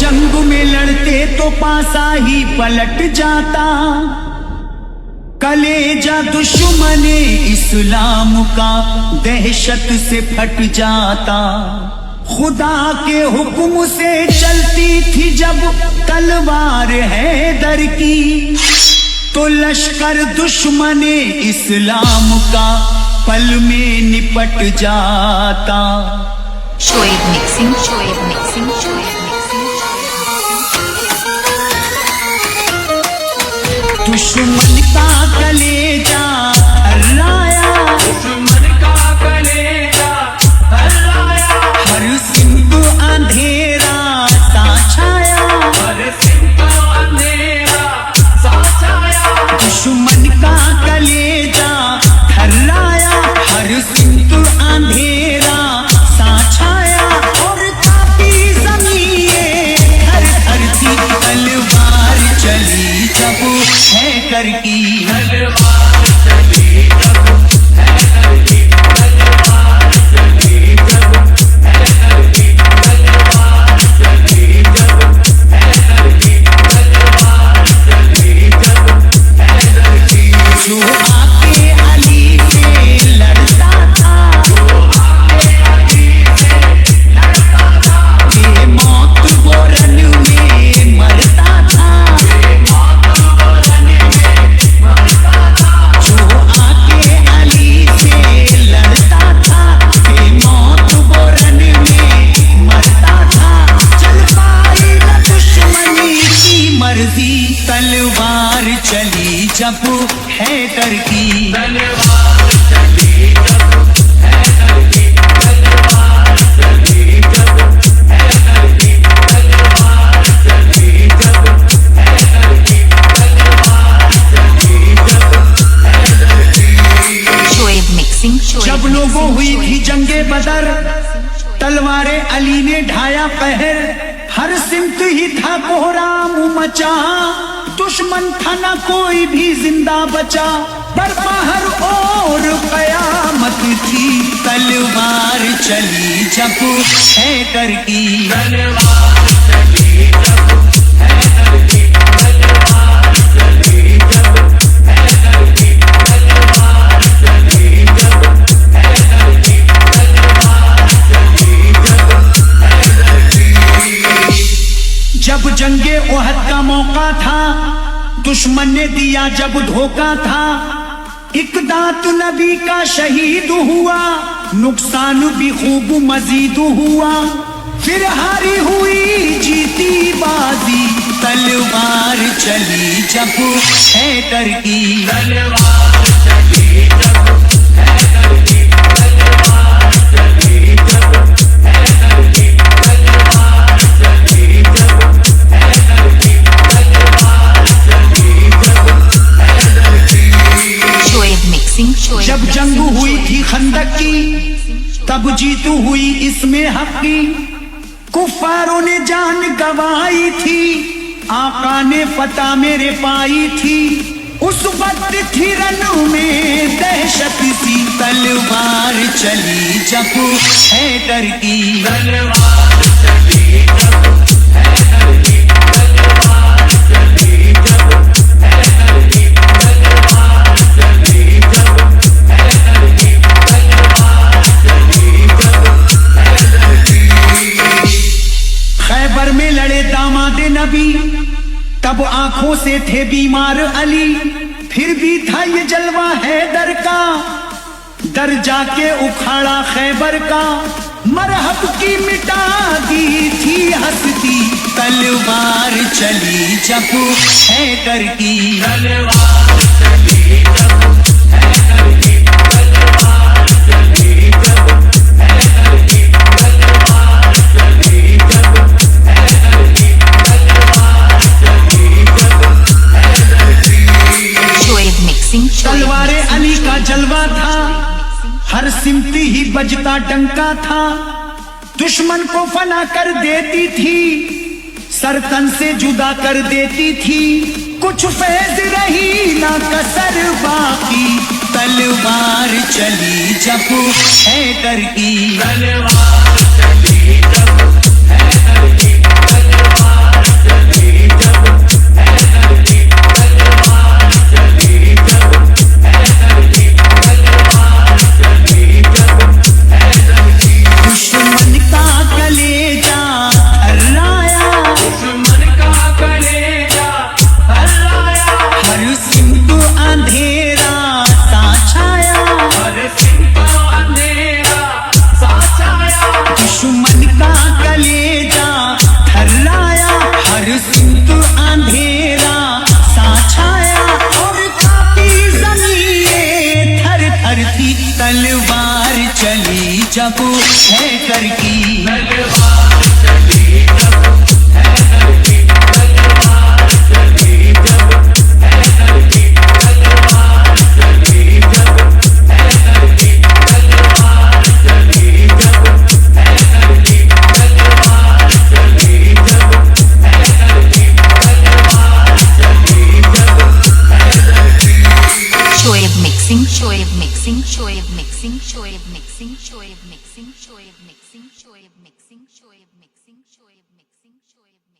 जंग में लड़ते तो पासा ही पलट जाता, कलेजा दुश्मने इस्लाम का दहशत से फट जाता। खुदा के हुक्म से चलती थी जब तलवार हैदर की, तो लश्कर दुश्मने इस्लाम का पल में निपट जाता। Shoaib mixing, Shoaib mixing, Shoaib mixing. दुश्मन का कलेजा हर्राया, दुश्मन का कलेजा हर्राया, हर सिंध अंधेरा सा छाया, हर सिंह अंधेरा सा छाया। दुश्मन का कलेजा हर्राया, हर सिंध अंधेरा सा छाया, और कापी ज़मीनें हर धरती, तलवार चली जब हैदर की, तलवार चली जब हैदर की, तलवार चली जब हैदर की, तलवार चली जब हैदर की, तलवार चली जब हैदर की। जो आके अली से लड़ता था, जो आके अली से लड़ता था, बेमौत वो रन में मरता था। मौत वो रन में मरता था। जो आके अली से लड़ता था, बेमौत वो रन में मरता था। चल पाई न दुश्मनी की मर्जी, तलवार चली जब हैदर की, तलवार चली जब हैदर की, तलवार चली जब हैदर की, तलवार चली जब हैदर की, तलवार चली जब हैदर की। शोएब मिक्सिंग, शोएब जब लोगों हुई थी जंगे बदर, तलवारे अली ने ढाया कहर, हर सिमत ही था कोहराम मचा, दुश्मन था न कोई भी जिंदा बचा। बर्पा हर ओर कयामत थी, तलवार चली जब हैदर की, तलवार चली जब हैदर की, तलवार चली जब हैदर की, तलवार चली जब हैदर की, तलवार चली जब हैदर की। जब जंगे ओहद का मौका था, दुश्मन ने दिया जब धोखा था, इकदात नबी का शहीद हुआ, नुकसान भी खूब मजीद हुआ। फिर हारी हुई जीती बाजी, तलवार चली जब हैदर की, तलवार चली जब हैदर की, तलवार चली जब हैदर की, तलवार चली जब हैदर की, तलवार चली जब हैदर की। शोएब मिक्सिंग, शोएब जब जंग हुई थी खंदक की, तब जीत हुई इसमें हक की, कुफ्फारों ने जान गवाई थी, आका ने फतह मेरे पाई थी। उस वक्त थी रनों में दहशत सी, तलवार चली जब हैदर की, तलवार चली जब हैदर की, तलवार चली जब हैदर की, तलवार चली जब हैदर की, तलवार चली जब हैदर की। खैबर में लड़े दामादे नबी, तब आंखों से थे बीमार अली, फिर भी था ये जलवा हैदर का, दर जाके उखाड़ा खैबर का। मरहब की मिटा दी थी हस्ती, तलवार चली जब हैदर की, तलवार चली जब हैदर की, तलवार चली जब हैदर की, तलवार चली जब हैदर की, तलवार चली जब हैदर की। शोएब मिक्सिंग, तलवारे अली का जलवा था, हर सिमती ही बजता डंका था, दुश्मन को फना कर देती थी, सर तन से जुदा कर देती थी। कुछ फैज रही ना कसर बाकी, तलवार चली जब हैदर की, तलवार चली जब हैदर की, तलवार mixing, Shoaib mixing, Shoaib mixing, Shoaib mixing, Shoaib mixing, Shoaib mixing, Shoaib mixing, Shoaib mixing, Shoaib mixing, Shoaib mixing.